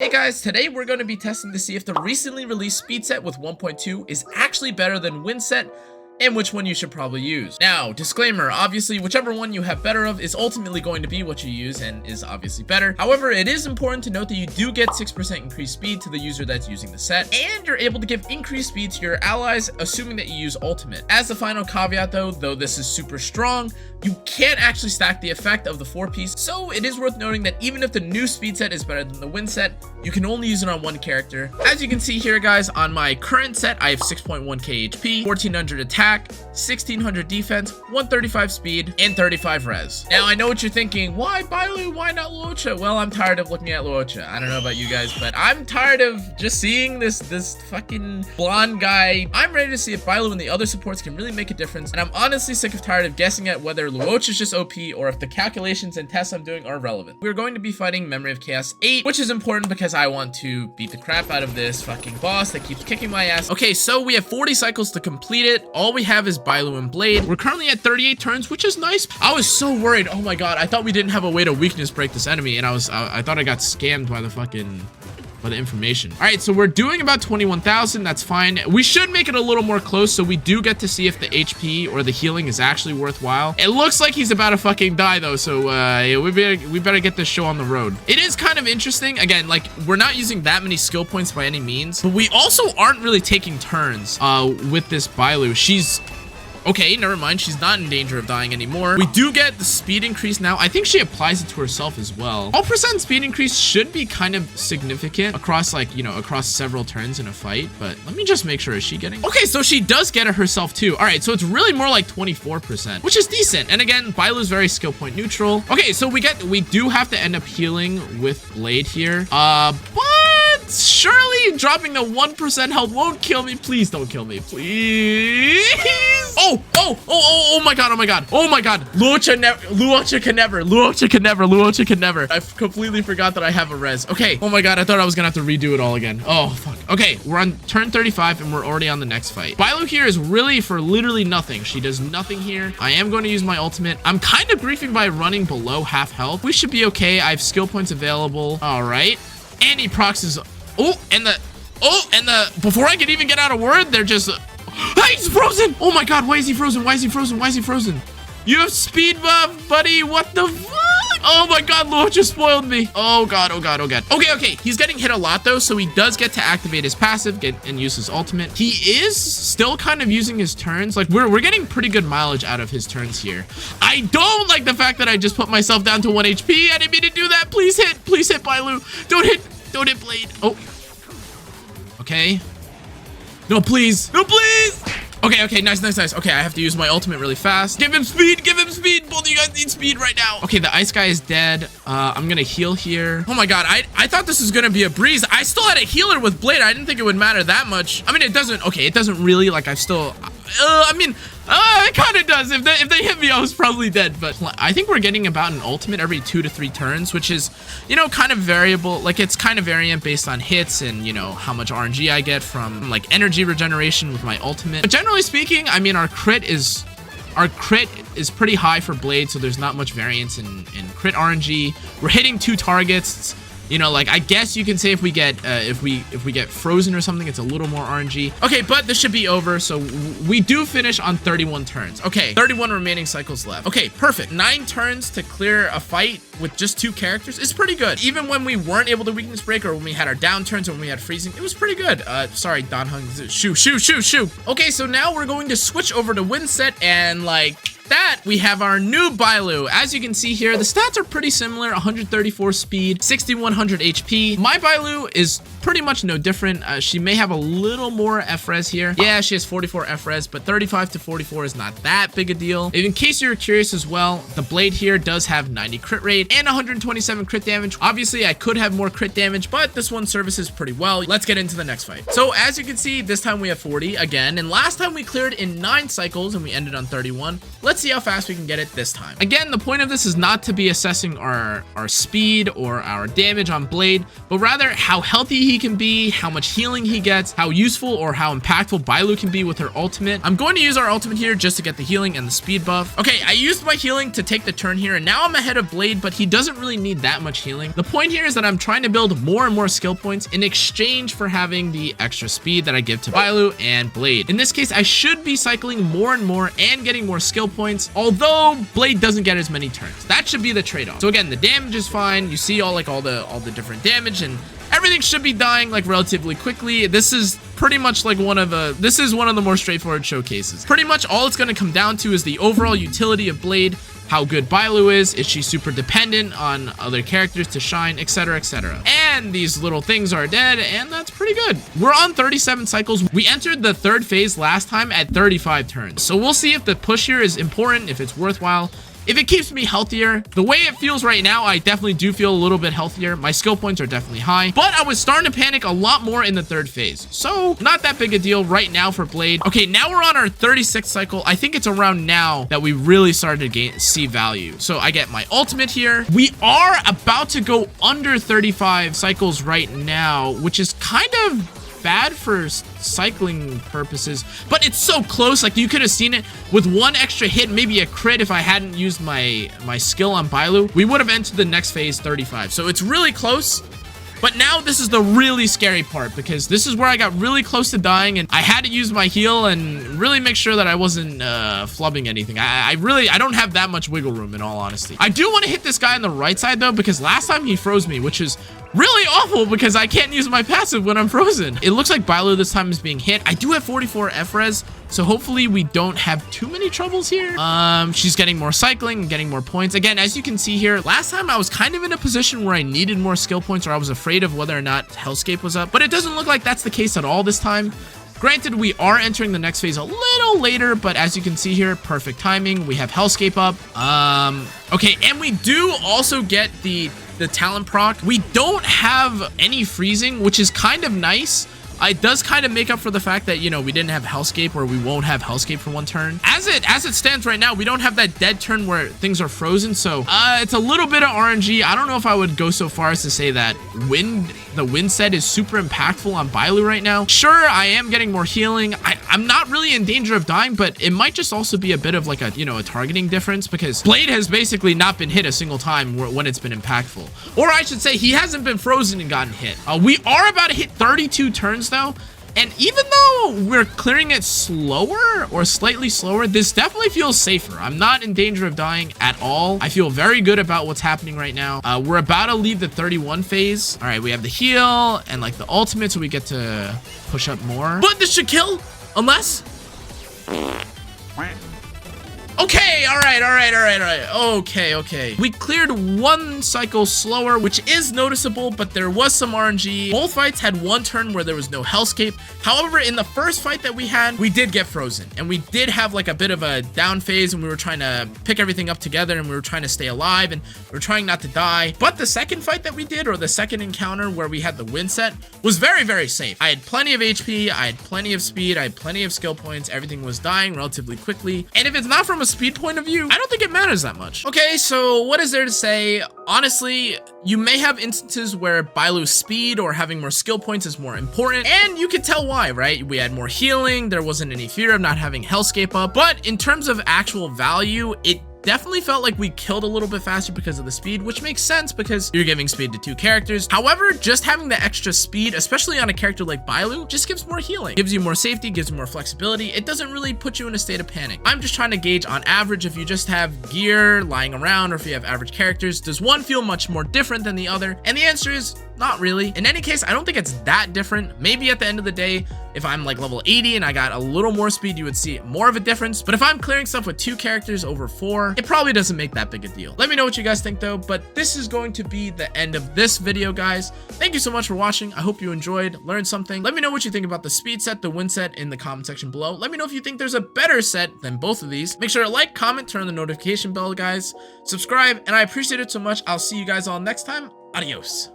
Hey guys, today we're going to be testing to see if the recently released speed set with 1.2 is actually better than wind set and which one you should probably use. Now, disclaimer, obviously whichever one you have better of is ultimately going to be what you use and is obviously better. However, it is important to note that you do get 6% increased speed to the user that's using the set, and you're able to give increased speed to your allies assuming that you use ultimate. As the final caveat though this is super strong, you can't actually stack the effect of the 4-piece, so it is worth noting that even if the new speed set is better than the wind set, you can only use it on one character. As you can see here guys, on my current set I have 6.1k HP, 1400 attack, 1600 defense, 135 speed, and 35 res. Now I know what you're thinking, why Bailu, why not Luocha? Well, I'm tired of looking at Luocha. I don't know about you guys, but I'm tired of just seeing this fucking blonde guy. I'm ready to see if Bailu and the other supports can really make a difference, and I'm honestly sick of tired of guessing at whether Luocha is just OP or if the calculations and tests I'm doing are relevant. We're going to be fighting Memory of Chaos 8, which is important because I want to beat the crap out of this fucking boss that keeps kicking my ass. Okay, so we have 40 cycles to complete it. All we have is Bailu and Blade. We're currently at 38 turns, which is nice. I was so worried. Oh my god, I thought we didn't have a way to weakness break this enemy, and I thought I got scammed by the information. All right, so we're doing about 21,000. That's fine. We should make it a little more close so we do get to see if the HP or the healing is actually worthwhile. It looks like he's about to fucking die though, so we better get this show on the road. It is kind of interesting. Again, like, we're not using that many skill points by any means, but we also aren't really taking turns with this Bailu. Okay, never mind. She's not in danger of dying anymore. We do get the speed increase now. I think she applies it to herself as well. All percent speed increase should be kind of significant across, like, you know, across several turns in a fight. But let me just make sure. Is she getting? Okay, so she does get it herself too. All right, so it's really more like 24%, which is decent. And again, Bailu's very skill point neutral. Okay, so we do have to end up healing with Blade here. But surely dropping the 1% health won't kill me. Please don't kill me, please. Oh my god, Luocha can never. I completely forgot that I have a res. Okay, oh my god, I thought I was gonna have to redo it all again. Oh fuck. Okay, we're on turn 35 and we're already on the next fight. Bailu here is really for literally nothing. She does nothing here. I am going to use my ultimate. I'm kind of griefing by running below half health. We should be okay. I have skill points available. All right, and he procs his before I can even get out a word, they're just hey, he's frozen. Oh my god, why is he frozen? You have speed buff, buddy. What the fuck? Oh my god, Luocha spoiled me. Oh god. Okay, he's getting hit a lot though, so he does get to activate his passive and use his ultimate. He is still kind of using his turns. Like, we're getting pretty good mileage out of his turns here. I don't like the fact that I just put myself down to 1 HP. I didn't mean to do that. Please hit Bailu. Don't hit Blade. Oh. Okay. No, please. Okay, nice. Okay, I have to use my ultimate really fast. Give him speed. Both of you guys need speed right now. Okay, the ice guy is dead. I'm gonna heal here. Oh my god, I thought this was gonna be a breeze. I still had a healer with Blade. I didn't think it would matter that much. I mean, it doesn't really, like, it kind of does. If they hit me, I was probably dead. But I think we're getting about an ultimate every 2 to 3 turns, which is, you know, kind of variable. Like, it's kind of variant based on hits and, you know, how much RNG I get from, like, energy regeneration with my ultimate. But generally speaking, I mean, our crit is pretty high for Blade, so there's not much variance in crit RNG. We're hitting 2 targets. You know, like, I guess you can say if we get frozen or something, it's a little more RNG. Okay, but this should be over. So we do finish on 31 turns. Okay, 31 remaining cycles left. Okay, perfect. 9 turns to clear a fight with just 2 characters is pretty good. Even when we weren't able to weakness break, or when we had our down turns, or when we had freezing, it was pretty good. Sorry, Don Hung. Shoo. Okay, so now we're going to switch over to wind set, and like that, we have our new Bailu. As you can see here, the stats are pretty similar. 134 speed, 6100 HP. My Bailu is pretty much no different. She may have a little more F-res here. Yeah, she has 44 F-res, but 35 to 44 is not that big a deal. In case you're curious as well, the Blade here does have 90 crit rate and 127 crit damage. Obviously, I could have more crit damage, but this one services pretty well. Let's get into the next fight. So as you can see, this time we have 40 again, and last time we cleared in 9 cycles and we ended on 31. Let's see how fast we can get it this time. Again, the point of this is not to be assessing our speed or our damage on Blade, but rather how healthy he he can be, how much healing he gets, how useful or how impactful Bailu can be with her ultimate. I'm going to use our ultimate here just to get the healing and the speed buff. Okay, I used my healing to take the turn here, and now I'm ahead of Blade, but he doesn't really need that much healing. The point here is that I'm trying to build more and more skill points in exchange for having the extra speed that I give to Bailu and Blade. In this case, I should be cycling more and more and getting more skill points, although Blade doesn't get as many turns. That should be the trade-off. So again, the damage is fine. You see all the different damage, and everything should be dying like relatively quickly. This is pretty much like one of the more straightforward showcases. Pretty much all it's going to come down to is the overall utility of Blade, how good Bailu is she super dependent on other characters to shine, etc, etc. And these little things are dead, and that's pretty good. We're on 37 cycles. We entered the third phase last time at 35 turns. So we'll see if the push here is important, if it's worthwhile. If it keeps me healthier, the way it feels right now, I definitely do feel a little bit healthier. My skill points are definitely high, but I was starting to panic a lot more in the third phase. So not that big a deal right now for Blade. Okay, now we're on our 36th cycle. I think it's around now that we really started to see value. So I get my ultimate here. We are about to go under 35 cycles right now, which is kind of bad for cycling purposes, but it's so close. Like, you could have seen it with one extra hit, maybe a crit. If I hadn't used my skill on Bailu, we would have entered the next phase 35. So it's really close. But now this is the really scary part, because this is where I got really close to dying, and I had to use my heal and really make sure that I wasn't flubbing anything. I don't have that much wiggle room, in all honesty. I do want to hit this guy on the right side though, because last time he froze me, which is really awful because I can't use my passive when I'm frozen. It looks like Bailu this time is being hit. I do have 44 F-res, so hopefully we don't have too many troubles here. She's getting more cycling and getting more points. Again, as you can see here, last time I was kind of in a position where I needed more skill points, or I was afraid of whether or not Hellscape was up, but it doesn't look like that's the case at all this time. Granted, we are entering the next phase a little later, but as you can see here, perfect timing. We have Hellscape up. Okay, and we do also get the talent proc. We don't have any freezing, which is kind of nice. It does kind of make up for the fact that, you know, we didn't have Hellscape, or we won't have Hellscape for one turn. As it stands right now, we don't have that dead turn where things are frozen, so it's a little bit of RNG. I don't know if I would go so far as to say that the wind set is super impactful on Bailu right now. Sure, I am getting more healing. I'm not really in danger of dying, but it might just also be a bit of like a, you know, a targeting difference, because Blade has basically not been hit a single time when it's been impactful. Or I should say, he hasn't been frozen and gotten hit. We are about to hit 32 turns though, and even though we're clearing it slower or slightly slower, this definitely feels safer. I'm not in danger of dying at all. I feel very good about what's happening right now. We're about to leave the 31 phase. All right, we have the heal and like the ultimate, so we get to push up more. But this should kill, unless... Okay, all right. Okay. We cleared one cycle slower, which is noticeable, but there was some RNG. Both fights had one turn where there was no Hellscape. However, in the first fight that we had, we did get frozen, and we did have like a bit of a down phase, and we were trying to pick everything up together, and we were trying to stay alive, and we were trying not to die. But the second fight that we did, or the second encounter where we had the wind set, was very, very safe. I had plenty of HP, I had plenty of speed, I had plenty of skill points. Everything was dying relatively quickly, and if it's not from a speed point of view, I don't think it matters that much. Okay, so what is there to say? Honestly, you may have instances where Bailu's speed or having more skill points is more important, and you can tell why, right? We had more healing, there wasn't any fear of not having Hellscape up, but in terms of actual value, it definitely felt like we killed a little bit faster because of the speed, which makes sense because you're giving speed to two characters. However, just having the extra speed, especially on a character like Bailu, just gives more healing, gives you more safety, gives you more flexibility. It doesn't really put you in a state of panic. I'm just trying to gauge on average, if you just have gear lying around, or if you have average characters, does one feel much more different than the other? And the answer is not really. In any case, I don't think it's that different. Maybe at the end of the day, if I'm like level 80 and I got a little more speed, you would see more of a difference. But if I'm clearing stuff with two characters over 4, it probably doesn't make that big a deal. Let me know what you guys think though, but this is going to be the end of this video, guys. Thank you so much for watching. I hope you enjoyed, learned something. Let me know what you think about the speed set, the wind set in the comment section below. Let me know if you think there's a better set than both of these. Make sure to like, comment, turn on the notification bell, guys. Subscribe, and I appreciate it so much. I'll see you guys all next time. Adios.